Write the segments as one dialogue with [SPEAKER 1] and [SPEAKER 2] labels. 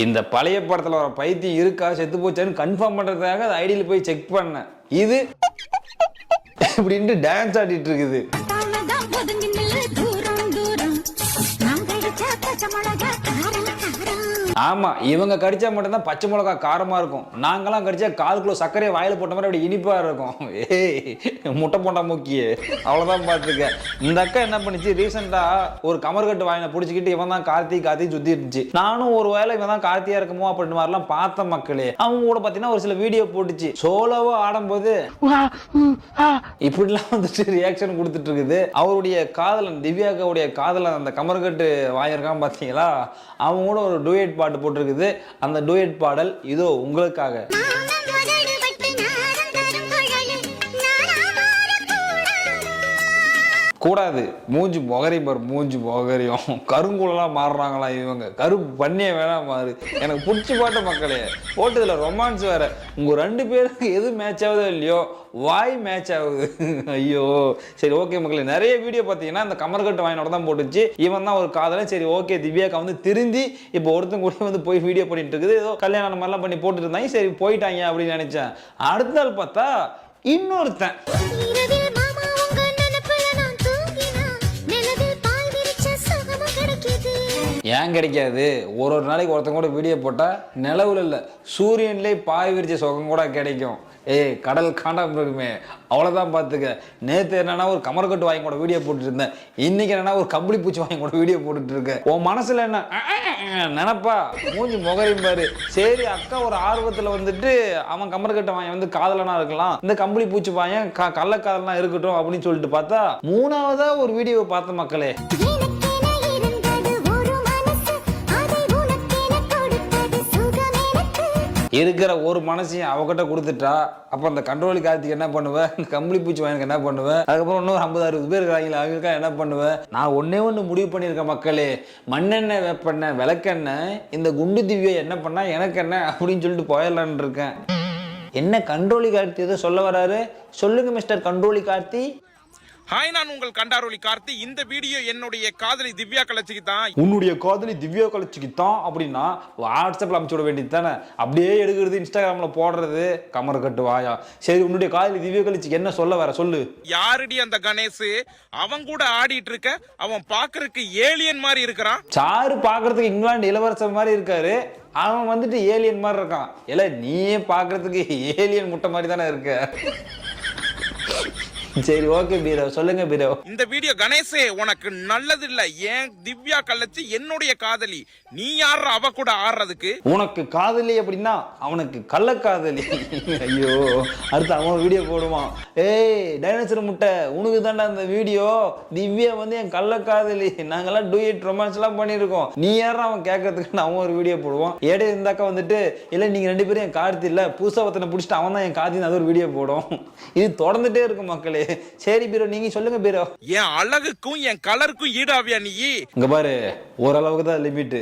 [SPEAKER 1] இந்த பழைய படத்துல வர பைத்தியம் இருக்கா செத்து போச்சான்னு கன்ஃபார்ம் பண்றதுக்காக அது ஐடியில போய் செக் பண்ணேன். இது இப்படின்ட்டு டான்ஸ் ஆடிட்டு இருக்குது. ஆமா, இவங்க கடிச்சா மட்டும்தான் பச்சை மிளகா காரமா இருக்கும். நாங்கெல்லாம் கடிச்சா காலுக்குள்ள சர்க்கரையை வாயில போட்ட மாதிரி அப்படி இனிப்பா இருக்கும். ஏய் முட்டை போண்டா மூக்கியே, அவ்வளவுதான் பாத்துக்க. இந்த அக்கா என்ன பண்ணிச்சு, ரீசெண்டா ஒரு கமர்கட்டு வாயினை பிடிச்சிக்கிட்டு இவன் தான் கார்த்தி சுத்தி இருந்துச்சு. நானும் ஒரு வேளை இவன் தான் கார்த்தியா இருக்குமோ அப்படின்னு மாதிரிலாம் பார்த்த மக்களே. அவங்க கூட பாத்தீங்கன்னா ஒரு சில வீடியோ போட்டுச்சு. சோலோவா ஆடும்போது இப்படிலாம் வந்துட்டு ரியாக்ஷன் கொடுத்துட்டு இருக்குது. அவருடைய காதலன் திவ்யாக்காவுடைய காதலன் அந்த கமர்கட்டு வாயிருக்கான் பாத்தீங்களா, அவங்க கூட ஒரு டூயட் பாட்டு போட்டிருக்குது. அந்த டூயட் பாடல் இதோ உங்களுக்காக. கூடாது, மூஞ்சி முகரையும் பாரு, மூஞ்சி முகரையும் கருங்குலாம் மாறுறாங்களா இவங்க. கருப்பு பண்ணியே வேணா மாறு. எனக்கு பிடிச்ச பாட்டு மக்களே போட்டதுல ரொமான்ஸ் வேற. உங்க ரெண்டு பேருக்கு எது மேட்ச் ஆகுதோ இல்லையோ, வாய் மேட்ச் ஆகுது. ஐயோ சரி ஓகே மக்களே, நிறைய வீடியோ பார்த்தீங்கன்னா இந்த கமர்கட்டு வாயினோட தான் போட்டுச்சு. இவன் தான் ஒரு காதலன். சரி ஓகே, திவ்யாக்கா வந்து திருந்தி இப்போ ஒருத்தன் கூட வந்து போய் வீடியோ பண்ணிட்டு இருக்குது. ஏதோ கல்யாணம் மாதிரிலாம் பண்ணி போட்டுட்டு இருந்தாங்க. சரி போயிட்டாங்க அப்படின்னு நினைச்சேன். அடுத்த நாள் பார்த்தா இன்னொருத்தன் ஏன் கிடைக்காது. ஒரு நாளைக்கு ஒருத்தங்க கூட வீடியோ போட்டால் நிலவுல இல்லை சூரியன்லேயே பாய் விரிச்ச சுகம் கூட கிடைக்கும். ஏய் கடல் காண்டாம இருக்குமே, அவ்வளோதான் பார்த்துக்க. நேற்று என்னன்னா ஒரு கமர்கட்டு வாங்கி கூட வீடியோ போட்டுட்டு இருந்தேன். இன்னைக்கு என்னன்னா ஒரு கம்பளி பூச்சி வாங்கி கூட வீடியோ போட்டுட்டு இருக்கேன். உன் மனசுல என்ன நினப்பா, மூஞ்சி முகரையும் பாரு. சரி அக்கா ஒரு ஆர்வத்தில் வந்துட்டு அவன் கமர்கட்டு வாங்கி வந்து காதலனா இருக்கலாம், இந்த கம்பளி பூச்சி வாங்கன் கள்ளக்காதலனா இருக்கட்டும் அப்படின்னு சொல்லிட்டு பார்த்தா மூணாவதா ஒரு வீடியோவை பார்த்த மக்களே. இருக்கிற ஒரு மனசையும் அவகிட்ட கொடுத்துட்டா அப்போ அந்த கண்ட்ரோலி கார்த்திக்கு என்ன பண்ணுவேன், கம்பளி பூச்சி வாங்க என்ன பண்ணுவேன், அதுக்கப்புறம் இன்னும் 50-60 பேர் இருக்கிறாங்களா அவங்களுக்கா என்ன பண்ணுவேன். நான் ஒன்று முடிவு பண்ணியிருக்கேன் மக்களே, மண்ணெண்ணெய் வேப்பெண்ணெய் விளக்கெண்ணெய் இந்த குண்டு திவ்யா என்ன பண்ணா எனக்கு என்ன அப்படின்னு சொல்லிட்டு போயிடலான்னு இருக்கேன். என்ன கண்ட்ரோலி கார்த்தி ஏதோ சொல்ல வராரு, சொல்லுங்க மிஸ்டர் கண்ட்ரோலி கார்த்தி.
[SPEAKER 2] ஹாய், நான் உங்கள் கண்டாரோலி கார்த்தி. இந்த வீடியோ என்னுடைய காதலி திவ்யா கலச்சிக்கு தான்.
[SPEAKER 1] உன்னுடைய காதலி திவ்யா கலச்சிக்கு தான் அப்படின்னா வாட்ஸ்அப்ல அனுப்பிச்சு விட வேண்டியது தானே. அப்படியே எடுக்கிறது இன்ஸ்டாகிராம்ல போடுறது கமர்கட்டு வாயா. சரி உன்னுடைய காதலி திவ்யா கலச்சிக்கு என்ன சொல்ல வர சொல்லு.
[SPEAKER 2] யாருடி அந்த கணேஷ், அவன் கூட ஆடிட்டு இருக்க. அவன் பாக்குறதுக்கு ஏலியன் மாதிரி இருக்கிறான்.
[SPEAKER 1] சாரு பாக்குறதுக்கு இங்கிலாந்து இளவரசர் மாதிரி இருக்காரு, அவன் வந்துட்டு ஏலியன் மாதிரி இருக்கான். இல்ல நீயே பாக்குறதுக்கு ஏலியன் முட்டை மாதிரி தானே இருக்க. சரி ஓகே பீரோ, சொல்லுங்க பீரோ.
[SPEAKER 2] இந்த வீடியோ கணேசே உனக்கு நல்லது இல்ல. ஏன் திவ்யா கள்ளச்சி என்னுடைய காதலி, நீ யார் அவ கூட ஆடுறதுக்கு?
[SPEAKER 1] உனக்கு காதலி அப்படின்னா அவனுக்கு கள்ள காதலி. ஐயோ அடுத்து அவன் வீடியோ போடுவான். ஏய் டைனோசர் முட்டை, உனக்கு தாண்டா அந்த வீடியோ. திவ்யா வந்து என் கள்ள காதலி, நாங்கெல்லாம் டூயட் ரொமான்ஸ் எல்லாம் பண்ணிருக்கோம், நீ யாரும் அவன் கேட்கறதுக்கு அவன் ஒரு வீடியோ போடுவான். ஏடே இருந்தாக்கா வந்துட்டு இல்ல நீங்க ரெண்டு பேரும் என் கார்த்தி இல்ல பூசாவத்தனை பிடிச்சிட்டு அவன் தான் என் கார்த்தின்னு அது ஒரு வீடியோ போடும். இது தொடர்ந்துட்டே இருக்கும் மக்களே. சரி பீரோ நீங்க சொல்லுங்க பீரோ.
[SPEAKER 2] என் அழகுக்கும் என் கலருக்கும் ஈடாவியா நீ?
[SPEAKER 1] இங்க பாரு, ஓரளவுக்கு தான் லிமிட்.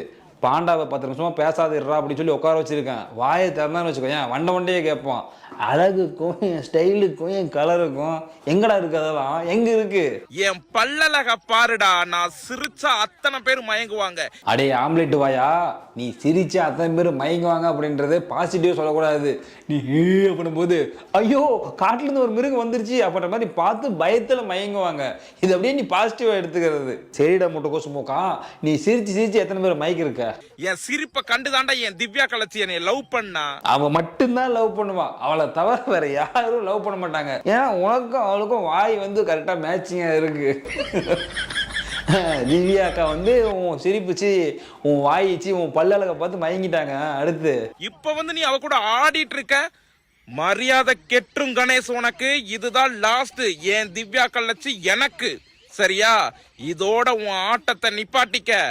[SPEAKER 1] பாண்டாவை 10 நிமிஷமா பேசாதிடுறா அப்படின்னு சொல்லி உட்கார வச்சிருக்கேன். வாயை திறந்தான்னு வச்சுக்கோ, ஏன் வண்டையே கேட்பான். அழகுக்கும் என் ஸ்டைலுக்கும் என் கலருக்கும் எங்கடா இருக்கு, அதெல்லாம் எங்க இருக்கு?
[SPEAKER 2] என் பல்லழக பாருடா, நான் சிரிச்சா அத்தனை பேர் மயங்குவாங்க.
[SPEAKER 1] அடே ஆம்லெட் வாயா, நீ சிரிச்சா அத்தனை பேர் மயங்குவாங்க அப்படின்றது பாசிட்டிவ் சொல்லக்கூடாது. நீ அப்படின் போது ஐயோ காட்டுல இருந்து ஒரு மிருகம் வந்துருச்சு அப்படின்ற மாதிரி பார்த்து பயத்துல மயங்குவாங்க. இது அப்படியே நீ பாசிட்டிவா எடுத்துக்கிறது. சரிடா முட்டை கோசு மூக்கா, நீ சிரிச்சு எத்தனை பேர் மயக்க இருக்க?
[SPEAKER 2] என் சிரிப்பை கண்டுதாண்டா என் திவ்யா கலச்சி என்னை லவ் பண்ணா.
[SPEAKER 1] அவ மட்டும்தான் லவ் பண்ணுவான், அவளை தவிர வேற யாரும் லவ் பண்ண மாட்டாங்க. ஏன்னா உனக்கும் அவளுக்கும் வாய் வந்து கரெக்டா மேட்சிங்கா இருக்கு. திவ்யா அக்கா வந்து உன் சிரிப்புச்சு உன் வாயிச்சு உன் பல்லழக பார்த்து மயங்கிட்டாங்க. அடுத்து
[SPEAKER 2] இப்ப வந்து நீ அவ கூட ஆடிட்டு இருக்க, மரியாதை கெட்டும் கணேஷ் உனக்கு. இதுதான் லாஸ்ட். என் திவ்யா கள்ளச்சி எனக்கு சரியா? இதோட உன் ஆட்டத்தை நிப்பாட்டிக்க.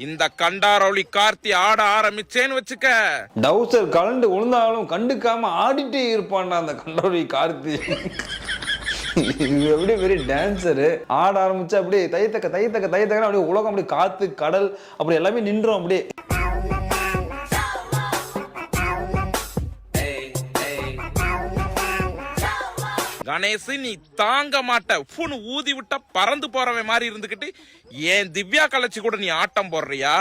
[SPEAKER 2] இந்த கண்டாரோலி கார்த்தி ஆட ஆரம்பிச்சேன்னு வச்சுக்க,
[SPEAKER 1] டவுசர் கலண்டு உழுந்தாலும் கண்டுக்காம ஆடிட்டே இருப்பான்டா அந்த கண்டாரோலி கார்த்தி. எப்படி பெரிய டான்சரு, ஆட ஆரம்பிச்சு அப்படியே தைத்தக்க அப்படியே உலகம் அப்படியே காத்து கடல் அப்படி எல்லாமே நின்றோம் அப்படியே.
[SPEAKER 2] கணேஷ் நீ தாங்க மாட்ட ஃபுன்னு ஊதி விட்டா பறந்து போறவன் மாதிரி இருந்துகிட்டு ஏன் திவ்யா கலைச்சி கூட நீ ஆட்டம் போடுறியா?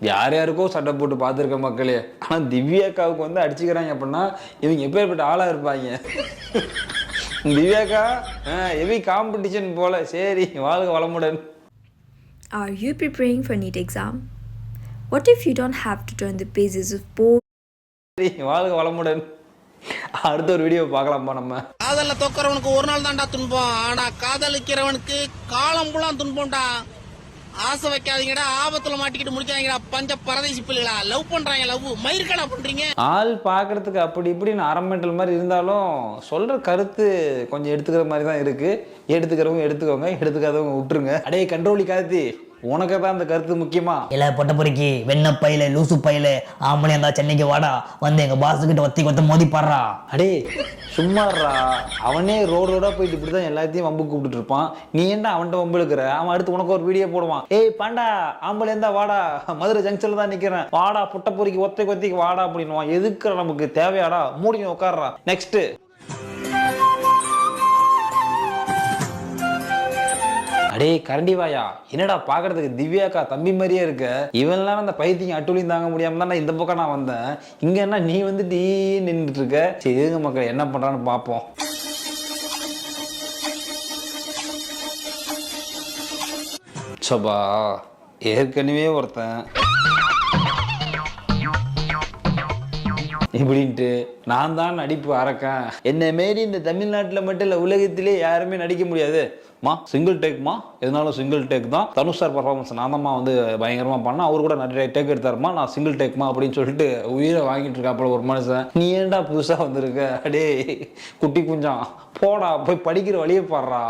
[SPEAKER 1] யார் யாருக்கோ சட்டை போட்டு பார்த்துருக்க மக்களே. ஆனால் திவ்யாக்காவுக்கு வந்து அடிச்சுக்கிறாங்க அப்படின்னா இவங்க எப்பேற்பட்ட ஆளாக இருப்பாங்க. திவ்யாக்கா ஹெவி காம்படிஷன் போல. சரி, வாழ்க வளமுடன்.
[SPEAKER 3] Are you preparing for NEET exam? What if you don't have to turn the pages of board?
[SPEAKER 1] சரி, வாழ்க வளமுடன். அடுத்த ஒரு வீடியோ பார்க்கலாமா நம்ம?
[SPEAKER 4] காதல்ல தோக்குறவனுக்கு ஒரு நாள் தான்டா துன்பம், ஆனா காதலிக்கிறவனுக்கு காலம் புலாம் துன்பம்டா. ஆசை வைக்காதீங்கடா, ஆபத்துல மாட்டிக்கிட்டு முடிக்காதீங்கடா. பஞ்ச பரதேசி பிள்ளைகளா, லவ் பண்றாங்க, லவ் மயிருக்கடா பண்றீங்க.
[SPEAKER 1] ஆள் பார்க்கறதுக்கு அப்படி இப்படின்னு அரமெண்டல் மாதிரி இருந்தாலும் சொல்ற கருத்து கொஞ்சம் எடுத்துக்கிற மாதிரி தான் இருக்கு. எடுத்துக்கிறவங்க எடுத்துக்கோங்க, எடுத்துக்காதவங்க விட்டுருங்க. அடே கண்ட்ரோலி கார்த்தி, உனக்கு தான் அந்த கருத்து முக்கியமா?
[SPEAKER 5] இல்ல பொட்ட பொறுக்கி வெண்ண பையில லூசு பையில ஆம்பளை இருந்தா சென்னைக்கு வாடா, வந்து எங்க பாசு கிட்ட ஒத்தி கொத்த மோதி பாடுறா.
[SPEAKER 1] அடே சும்மாறா, அவனே ரோடா போயிட்டு இப்படிதான் எல்லாத்தையும் வம்பு கூப்பிட்டு இருப்பான். நீ என்ன அவன்கிட்ட வம்பு இருக்கிற? அவன் அடுத்து உனக்கு ஒரு வீடியோ போடுவான். ஏய் பாண்டா, ஆம்பளை இருந்தா வாடா, மதுரை ஜங்ஷன்ல தான் நிக்கிறேன், வாடா புட்ட பொறுக்கி ஒத்தை கொத்திக்கு வாடா அப்படின்னுவான். எதுக்குற நமக்கு தேவையாடா? மூடி உட்காடுறா. நெக்ஸ்ட். அடே கரண்டி வாயா, என்னடா பாக்குறதுக்கு திவ்யாக்கா தம்பி மாதிரியே இருக்க. இவன்லாம் அந்த பைத்தியம் அட்டுலியும் தாங்க முடியாம தான் இந்த பக்கம் நான் வந்தேன். இங்க என்ன நீ வந்து டீ நின்றுட்டு இருக்க? சரி இருங்க மக்கள், என்ன பண்றான்னு பார்ப்போம். சபா, ஏற்கனவே ஒருத்தன் இப்படின்ட்டு நான் தான் நடிப்பு அறக்கேன், என்னை மாரி இந்த தமிழ்நாட்டில் மட்டும் இல்லை உலகத்திலே யாருமே நடிக்க முடியாது மா, சிங்கிள் டேக்மா, எதுனாலும் சிங்கிள் டேக் தான். தனுஷ் சார் பர்ஃபார்மன்ஸ் நான் தான் வந்து பயங்கரமாக பண்ணேன், அவர் கூட நிறைய டேக் எடுத்தாருமா, நான் சிங்கிள் டேக்மா அப்படின்னு சொல்லிட்டு உயிரை வாங்கிட்டு இருக்காப்புல ஒரு மனுஷன். நீ ஏன்டா புதுசாக வந்திருக்க? அடே குட்டி குஞ்சான், போடா போய் படிக்கிற வழியை பாடுறா.